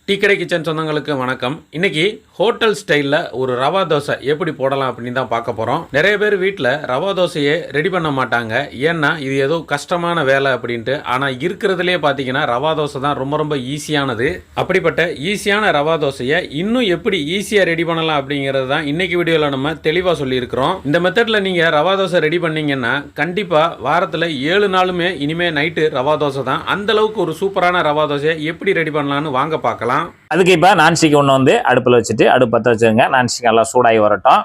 Tea கடை kitchen சொந்தங்களுக்கு வணக்கம். இன்னைக்கு ஹோட்டல் ஸ்டைலில் ஒரு ரவா தோசை எப்படி போடலாம் அப்படின்னு தான் பார்க்க போகிறோம். நிறைய பேர் வீட்டில் ரவா தோசையை ரெடி பண்ண மாட்டாங்க. ஏன்னா இது ஏதோ கஷ்டமான வேலை அப்படின்ட்டு. ஆனால் இருக்கிறதுலே பார்த்தீங்கன்னா ரவா தோசை தான் ரொம்ப ரொம்ப ஈஸியானது. அப்படிப்பட்ட ஈஸியான ரவா தோசையை இன்னும் எப்படி ஈஸியாக ரெடி பண்ணலாம் அப்படிங்கிறது தான் இன்னைக்கு வீடியோவில் நம்ம தெளிவாக சொல்லியிருக்கிறோம். இந்த மெத்தடில் நீங்கள் ரவா தோசை ரெடி பண்ணீங்கன்னா கண்டிப்பாக வாரத்தில் 7 நாளுமே இனிமேல் நைட்டு ரவா தோசை தான். அந்தளவுக்கு ஒரு சூப்பரான ரவா தோசையை எப்படி ரெடி பண்ணலான்னு வாங்க பார்க்கலாம். அதுக்கு இப்போ நான்ஸ்டிக் ஒன்று வந்து அடுப்பில் வச்சுட்டு அடுப்பு பற்ற வச்சுருங்க. நான்ஸ்டிக் நல்லா சூடாகி வரட்டும்.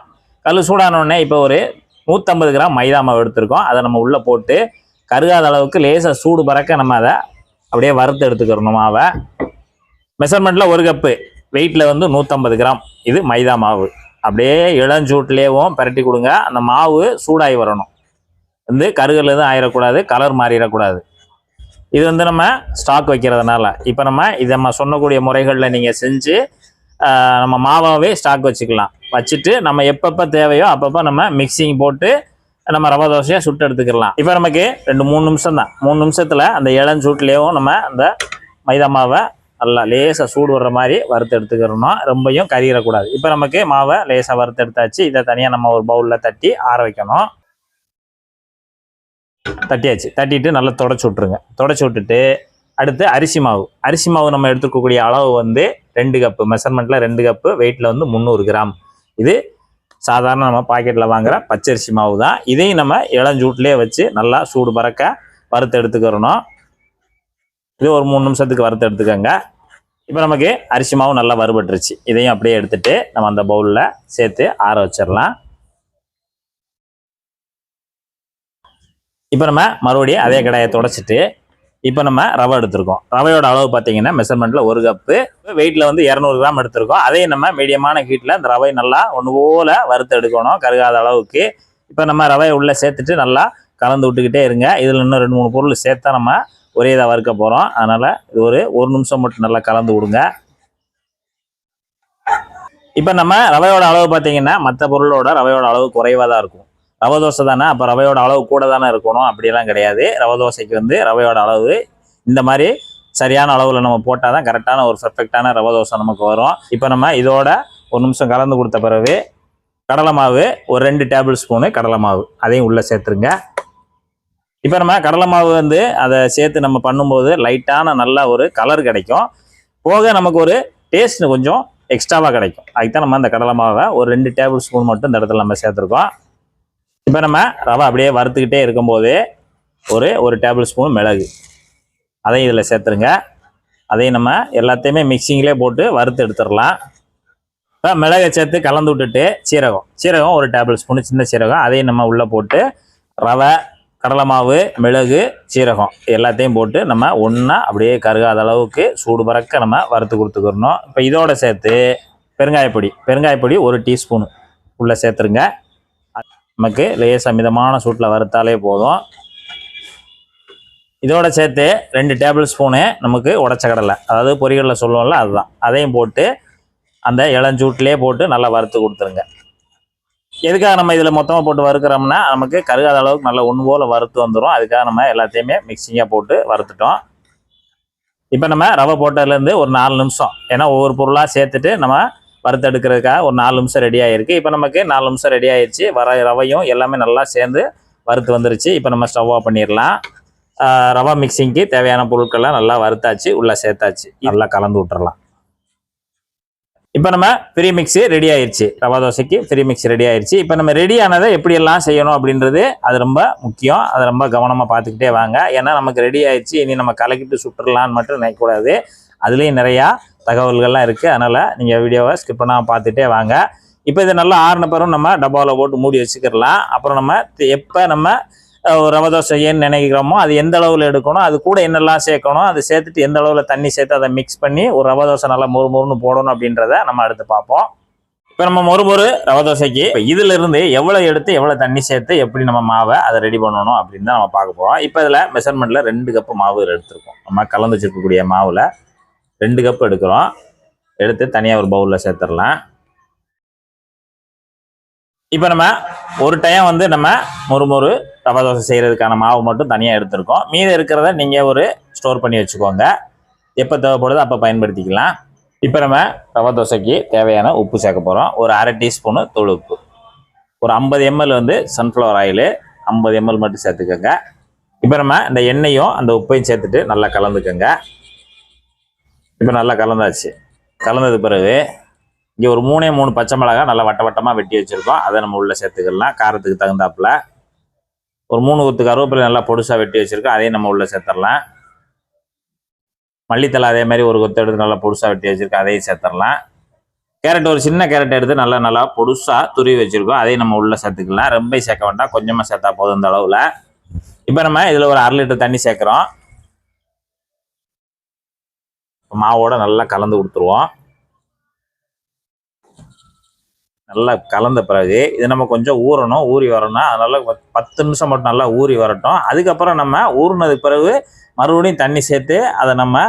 கல் சூடானோடனே இப்போ ஒரு 150 கிராம் மைதா மாவு எடுத்துருக்கோம். அதை நம்ம உள்ளே போட்டு கருகாத அளவுக்கு லேசாக சூடு பறக்க நம்ம அதை அப்படியே வறுத்து எடுத்துக்கிறணும். மாவை மெஷர்மெண்ட்டில் 1 கப்பு, வெயிட்டில் வந்து 150 கிராம் இது மைதா மாவு. அப்படியே இளஞ்சூட்லேயும் பரட்டி கொடுங்க. அந்த மாவு சூடாகி வரணும். வந்து கருகல் எதுவும் ஆயிடக்கூடாது, கலர் மாறிடக்கூடாது. இது வந்து நம்ம ஸ்டாக் வைக்கிறதுனால இப்போ நம்ம சொன்னக்கூடிய முறைகளில் நீங்கள் செஞ்சு நம்ம மாவாவே ஸ்டாக் வச்சுக்கலாம். வச்சுட்டு நம்ம எப்பப்போ தேவையோ அப்பப்போ நம்ம மிக்சிங் போட்டு நம்ம ரவா தோசையாக சுட்டு எடுத்துக்கலாம். இப்போ நமக்கு 2-3 நிமிஷம் தான். 3 நிமிஷத்தில் அந்த இளஞ்சூட்லேயும் நம்ம அந்த மைதா மாவை நல்லா லேசாக சூடு வர்ற மாதிரி வறுத்து எடுத்துக்கிறணும். ரொம்பையும் கறியிடக்கூடாது. இப்போ நமக்கு மாவை லேசாக வறுத்து எடுத்தாச்சு. இதை தனியாக நம்ம ஒரு பவுலில் தட்டி ஆற வைக்கணும். தட்டியாச்சு. தட்டிட்டு நல்லா தொடச்சி விட்ருங்க. தொடச்சி விட்டுட்டு அடுத்து அரிசி மாவு நம்ம எடுத்துக்கக்கூடிய அளவு வந்து 2 கப்பு, மெஷர்மெண்ட்டில் 2 கப்பு, வெயிட்டில் வந்து 300 கிராம். இது சாதாரண நம்ம பாக்கெட்டில் வாங்குகிற பச்சரிசி மாவு தான். இதையும் நம்ம இளஞ்சூட்லேயே வச்சு நல்லா சூடு பறக்க வறுத்து எடுத்துக்கிறணும். இது ஒரு 3 நிமிஷத்துக்கு வறுத்து எடுத்துக்கோங்க. இப்போ நமக்கு அரிசி மாவு நல்லா வறுபட்டுருச்சு. இதையும் அப்படியே எடுத்துட்டு நம்ம அந்த பவுலில் சேர்த்து ஆற வச்சிடலாம். இப்போ நம்ம மறுபடியும் அதே கடாயை தொடச்சிட்டு இப்போ நம்ம ரவை எடுத்துருக்கோம். ரவையோட அளவு பார்த்தீங்கன்னா மெஷர்மெண்ட்டில் 1 கப்பு, வெயிட்டில் வந்து 200 கிராம் எடுத்துருக்கோம். அதையும் நம்ம மீடியமான ஹீட்டில் இந்த ரவை நல்லா ஒன்று போல் வறுத்து எடுக்கணும், கருகாத அளவுக்கு. இப்போ நம்ம ரவையை உள்ளே சேர்த்துட்டு நல்லா கலந்து விட்டுக்கிட்டே இருங்க. இதில் இன்னும் 2-3 பொருள் சேர்த்தா நம்ம ஒரே இதாக வறுக்க போகிறோம். அதனால் இது ஒரு நிமிஷம் மட்டும் நல்லா கலந்து விடுங்க. இப்போ நம்ம ரவையோட அளவு பார்த்தீங்கன்னா மற்ற பொருளோட ரவையோட அளவு குறைவாக தான் இருக்கும். ரவை தோசை தானே, அப்போ ரவையோட அளவு கூட தானே இருக்கணும், அப்படியெல்லாம் கிடையாது. ரவை தோசைக்கு வந்து ரவையோட அளவு இந்த மாதிரி சரியான அளவில் நம்ம போட்டால் தான் கரெக்டான ஒரு பர்ஃபெக்டான ரவை தோசை நமக்கு வரும். இப்போ நம்ம இதோட 1 நிமிஷம் கலந்து கொடுத்த பிறகு கடலை மாவு ஒரு 2 டேபிள் ஸ்பூனு கடலை மாவு அதையும் உள்ளே சேர்த்துருங்க. இப்போ நம்ம கடலை மாவு வந்து அதை சேர்த்து நம்ம பண்ணும்போது லைட்டான நல்ல ஒரு கலர் கிடைக்கும். போக நமக்கு ஒரு டேஸ்ட் கொஞ்சம் எக்ஸ்ட்ராவாக கிடைக்கும். அதுக்கு தான் நம்ம அந்த கடலை மாவை ஒரு 2 டேபிள் ஸ்பூன் மட்டும் இந்த இடத்துல நம்ம சேர்த்துருக்கோம். இப்போ நம்ம ரவை அப்படியே வறுத்துக்கிட்டே இருக்கும்போது ஒரு டேபிள் ஸ்பூன் மிளகு அதையும் இதில் சேர்த்துருங்க. அதையும் நம்ம எல்லாத்தையுமே மிக்சிங்லேயே போட்டு வறுத்து எடுத்துடலாம். இப்போ மிளகை சேர்த்து கலந்து விட்டுட்டு சீரகம் ஒரு டேபிள் ஸ்பூனு சின்ன சீரகம் அதையும் நம்ம உள்ளே போட்டு ரவை, கடலை மாவு, மிளகு, சீரகம் எல்லாத்தையும் போட்டு நம்ம ஒன்றா அப்படியே கருகாத அளவுக்கு சூடு பறக்க நம்ம வறுத்து கொடுத்துக்கிறணும். இப்போ இதோட சேர்த்து பெருங்காயப்பொடி 1 டீஸ்பூனு உள்ளே சேர்த்துருங்க. நமக்கு லேசாக மிதமான சூட்டில் வறுத்தாலே போதும். இதோட சேர்த்து 2 டேபிள் ஸ்பூனு நமக்கு உடச்ச கடலை, அதாவது பொரிகளில் சொல்லுவோம்ல அதுதான், அதையும் போட்டு அந்த இளஞ்சூட்டிலே போட்டு நல்லா வறுத்து கொடுத்துருங்க. எதுக்காக நம்ம இதில் மொத்தமாக போட்டு வறுக்கிறோம்னா நமக்கு கருகாத அளவுக்கு நல்லா ஒன்று போல் வறுத்து வந்துடும். அதுக்காக நம்ம எல்லாத்தையுமே மிக்சிங்காக போட்டு வறுத்துட்டோம். இப்போ நம்ம ரவை போட்டதுலேருந்து ஒரு 4 நிமிஷம், ஏன்னா ஒவ்வொரு பொருளாக சேர்த்துட்டு நம்ம வறுத்து எடுக்கிறதுக்காக ஒரு 4 நிமிஷம் ரெடி ஆகிருக்கு. இப்போ நமக்கு 4 நிமிஷம் ரெடி ஆகிடுச்சு. ரவையும் எல்லாமே நல்லா சேர்ந்து வறுத்து வந்துருச்சு. இப்போ நம்ம ஸ்டவ் ஆஃப் பண்ணிடலாம். ரவா மிக்சிங்க்கு தேவையான பொருட்கள்லாம் நல்லா வறுத்தாச்சு, உள்ளே சேர்த்தாச்சு. நல்லா கலந்து விட்டுறலாம். இப்போ நம்ம ஃப்ரீ மிக்ஸு ரெடி ஆயிடுச்சு. ரவா தோசைக்கு ஃப்ரீ மிக்ஸ் ரெடி ஆயிடுச்சு. இப்போ நம்ம ரெடி ஆனதை எப்படியெல்லாம் செய்யணும் அப்படின்றது அது ரொம்ப முக்கியம். அதை ரொம்ப கவனமாக பார்த்துக்கிட்டே வாங்க. ஏன்னா நமக்கு ரெடி ஆயிடுச்சு, இனி நம்ம கலக்கிட்டு சுட்டுடலான்னு மட்டும் நினைக்கக்கூடாது. அதுலேயும் நிறையா தகவல்கள்லாம் இருக்குது. அதனால் நீங்கள் வீடியோவை ஸ்கிப் பண்ணாமல் பார்த்துட்டே வாங்க. இப்போ இது நல்லா ஆறின பிறகு நம்ம டப்பாவில் போட்டு மூடி வச்சுக்கிடலாம். அப்புறம் நம்ம எப்போ நம்ம ரவை தோசை ஏன்னு நினைக்கிறோமோ அது எந்த அளவில் எடுக்கணும், அது கூட என்னெல்லாம் சேர்க்கணும், அதை சேர்த்துட்டு எந்த அளவில் தண்ணி சேர்த்து அதை மிக்ஸ் பண்ணி ஒரு ரவை தோசை நல்லா மொறுன்னு போடணும் அப்படின்றத நம்ம அடுத்து பார்ப்போம். இப்போ நம்ம மொறு ரவை தோசைக்கு இப்போ இதிலிருந்து எவ்வளோ எடுத்து எவ்வளோ தண்ணி சேர்த்து எப்படி நம்ம மாவை அதை ரெடி பண்ணணும் அப்படின்னு தான் நம்ம பார்க்க போகிறோம். இப்போ இதில் மெஷர்மெண்ட்டில் 2 கப்பு மாவு எடுத்துருக்கோம். நம்ம கலந்து வச்சுருக்கக்கூடிய மாவில் 2 கப்பு எடுக்கிறோம். எடுத்து தனியாக ஒரு பவுலில் சேர்த்துடலாம். இப்போ நம்ம ஒரு டைம் வந்து நம்ம மொறு ரவை தோசை செய்கிறதுக்கான மாவு மட்டும் தனியாக எடுத்துருக்கோம். மீதி இருக்கிறத நீங்கள் ஸ்டோர் பண்ணி வச்சுக்கோங்க. எப்போ தேவைப்படுதோ அப்போ பயன்படுத்திக்கலாம். இப்போ நம்ம ரவை தோசைக்கு தேவையான உப்பு சேர்க்க போகிறோம். ஒரு அரை டீஸ்பூனு தூள் உப்பு, ஒரு 50 ml வந்து சன்ஃப்ளவர் ஆயிலு 50 ml மட்டும் சேர்த்துக்கோங்க. இப்போ நம்ம இந்த எண்ணெயும் அந்த உப்பையும் சேர்த்துட்டு நல்லா கலந்துக்கோங்க. இப்போ நல்லா கலந்தாச்சு. கலந்தது பிறகு இங்கே ஒரு 3 பச்சை மிளகாய் நல்லா வட்ட வட்டமாக வெட்டி வச்சுருக்கோம். அதை நம்ம உள்ளே சேர்த்துக்கலாம் காரத்துக்கு தகுந்தாப்புல. ஒரு 3 கொத்து கருவேப்பிலை நல்லா பொடுசாக வெட்டி வச்சுருக்கோம், அதையும் நம்ம உள்ளே சேர்த்துடலாம். மல்லித்தலை அதே மாதிரி ஒரு கொத்து எடுத்து நல்லா பொடுசாக வெட்டி வச்சுருக்கோம், அதையும் சேர்த்துடலாம். கேரட் ஒரு சின்ன கேரட் எடுத்து நல்லா பொடுசாக துருவி வச்சுருக்கோம், அதையும் நம்ம உள்ளே சேர்த்துக்கலாம். ரொம்ப சேர்க்க வேண்டாம், கொஞ்சமாக சேர்த்தா போதும் இந்த அளவில். இப்போ நம்ம இதில் ஒரு 1/2 லிட்டர் தண்ணி சேர்க்குறோம். மாவோட நல்லா கலந்து கொடுத்துருவோம். நல்லா கலந்த பிறகு இது நம்ம கொஞ்சம் ஊறணும், ஊறி வரணும். அதனால 10 நிமிஷம் மட்டும் நல்லா ஊறி வரட்டும். அதுக்கப்புறம் நம்ம ஊறினதுக்கு பிறகு மறுபடியும் தண்ணி சேர்த்து அதை நம்ம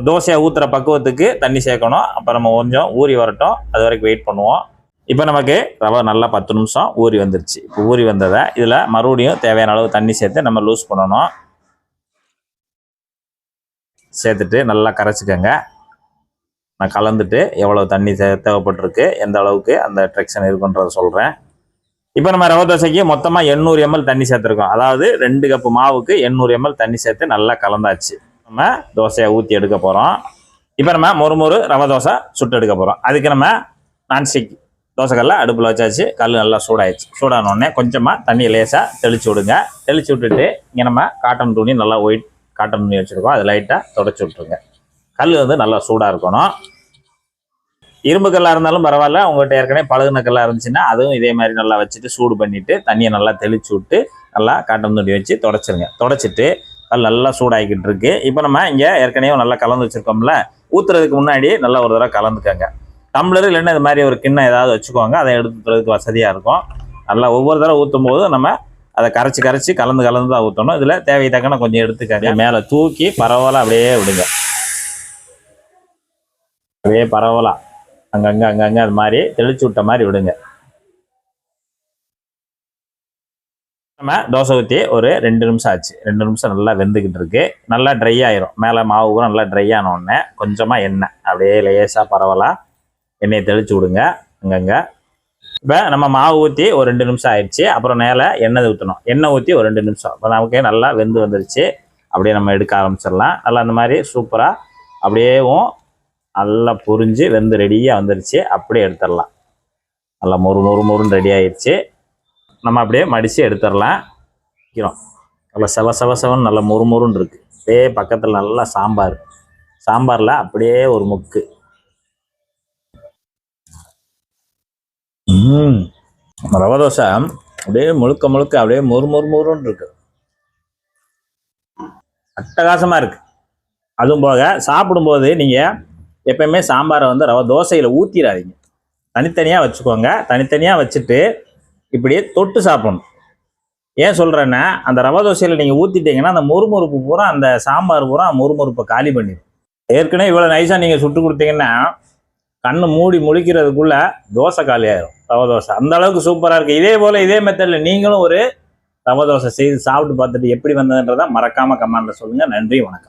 தோசையை ஊற்றுற பக்குவத்துக்கு தண்ணி சேர்க்கணும். அப்போ நம்ம கொஞ்சம் ஊறி வரட்டும், அது வரைக்கும் வெயிட் பண்ணுவோம். இப்போ நமக்கு ரவை நல்லா 10 நிமிஷம் ஊறி வந்துருச்சு. இப்போ ஊறி வந்ததை இதில் மறுபடியும் தேவையான அளவு தண்ணி சேர்த்து நம்ம லூஸ் பண்ணணும். சேர்த்துட்டு நல்லா கரைச்சிக்கோங்க. நான் கலந்துட்டு எவ்வளோ தண்ணி தேவைப்பட்டிருக்கு, எந்த அளவுக்கு அந்த ட்ரெக்ஷன் இருக்குன்றதை சொல்கிறேன். இப்போ நம்ம ரவை தோசைக்கு மொத்தமாக 800 ml தண்ணி சேர்த்துருக்கோம். அதாவது 2 கப்பு மாவுக்கு 800 ml தண்ணி சேர்த்து நல்லா கலந்தாச்சு. நம்ம தோசையை ஊற்றி எடுக்க போகிறோம். இப்போ நம்ம மொறு ரவை தோசை சுட்டு எடுக்க போகிறோம். அதுக்கு நம்ம நான்ஸ்டிக் தோசைக்கல்ல அடுப்பில் வச்சாச்சு. கல் நல்லா சூடாயிடுச்சு. சூடானோடனே கொஞ்சமாக தண்ணி லேசாக தெளித்து விடுங்க. தெளித்து விட்டுட்டு இங்கே நம்ம காட்டன் துணி நல்லா ஒயிட் காட்டன் துணி வச்சுருக்கோம், அது லைட்டாக தொடச்சி விட்ருங்க. கல் வந்து நல்லா சூடாக இருக்கணும். இரும்பு கல்லாக இருந்தாலும் பரவாயில்ல, உங்கள்கிட்ட ஏற்கனவே பழகுன கல்லாக இருந்துச்சுன்னா அதுவும் இதே மாதிரி நல்லா வச்சுட்டு சூடு பண்ணிவிட்டு தண்ணியை நல்லா தெளித்து விட்டு நல்லா காட்டன் துணி வச்சு தொடச்சிருங்க. தொடச்சிட்டு கல் நல்லா சூடாகிக்கிட்டு இருக்கு. இப்போ நம்ம இங்கே ஏற்கனவே நல்லா கலந்து வச்சுருக்கோம்ல, ஊற்றுறதுக்கு முன்னாடி நல்லா ஒரு தடவை கலந்துக்கோங்க. டம்ளர் இல்லைன்னா இது மாதிரி ஒரு கிண்ணம் ஏதாவது வச்சுக்கோங்க, அதை எடுத்துக்கிறதுக்கு வசதியாக இருக்கும். நல்லா ஒவ்வொரு தடவை ஊற்றும் போது நம்ம அதை கரைச்சி கலந்து தான் ஊற்றணும். இதில் தேவை தக்கன கொஞ்சம் எடுத்துக்கங்க. மேலே தூக்கி பரவலாக அப்படியே விடுங்க. அப்படியே பரவலாக அங்கங்கே அது மாதிரி தெளிச்சு விட்ட மாதிரி விடுங்க. நம்ம தோசை ஊற்றி ஒரு 2 நிமிஷம் ஆச்சு. 2 நிமிஷம் நல்லா வெந்துக்கிட்டு இருக்கு. நல்லா ட்ரை ஆயிரும். மேலே மாவு கூட நல்லா ட்ரை ஆனோடனே கொஞ்சமாக எண்ணெய் அப்படியே லேசாக பரவலாக எண்ணெயை தெளிச்சு விடுங்க அங்கங்கே. இப்போ நம்ம மாவு ஊற்றி ஒரு 2 நிமிஷம் ஆயிடுச்சு. அப்புறம் மேலே எண்ணெய் ஊற்றணும். எண்ணெய் ஊற்றி ஒரு 2 நிமிஷம். இப்போ நமக்கு நல்லா வெந்து வந்துருச்சு. அப்படியே நம்ம எடுக்க ஆரம்பிச்சிடலாம். நல்லா அந்த மாதிரி சூப்பராக அப்படியேவும் நல்லா புரிஞ்சு வெந்து ரெடியாக வந்துருச்சு. அப்படியே எடுத்துடலாம். நல்லா மொறுன்னு ரெடி ஆயிடுச்சு. நம்ம அப்படியே மடித்து எடுத்துடலாம். நல்லா செவன்னு நல்லா மொறுன்னு இருக்குது. அப்படியே பக்கத்தில் நல்லா சாம்பாரில் அப்படியே ஒரு முக்கு. ரவை தோசை அப்படியே முழுக்க அப்படியே மொறுன்னு இருக்கு. அட்டகாசமாக இருக்குது. அதுவும் போக சாப்பிடும்போது நீங்கள் எப்பயுமே சாம்பாரை வந்து ரவை தோசையில் ஊற்றிடாதீங்க, தனித்தனியாக வச்சுக்கோங்க. தனித்தனியாக வச்சுட்டு இப்படியே தொட்டு சாப்பிடணும். ஏன் சொல்கிறேன்னா, அந்த ரவை தோசையில் நீங்கள் ஊற்றிட்டீங்கன்னா அந்த மொறுப்பு பூரா அந்த சாம்பார் பூரா மொறுப்பை காலி பண்ணிடும். ஏற்கனவே இவ்வளோ நைஸாக நீங்கள் சுட்டு கொடுத்தீங்கன்னா கண்ணு மூடி முழிக்கிறதுக்குள்ள தோசை காலி ஆயிரும் ரவை தோசை. அந்த அளவுக்கு சூப்பராக இருக்குது. இதே மெத்தடில் நீங்களும் ஒரு ரவை தோசை செய்து சாப்பிட்டு பார்த்துட்டு எப்படி வந்ததுன்றதை மறக்காமல் கமெண்ட்டில் சொல்லுங்கள். நன்றி, வணக்கம்.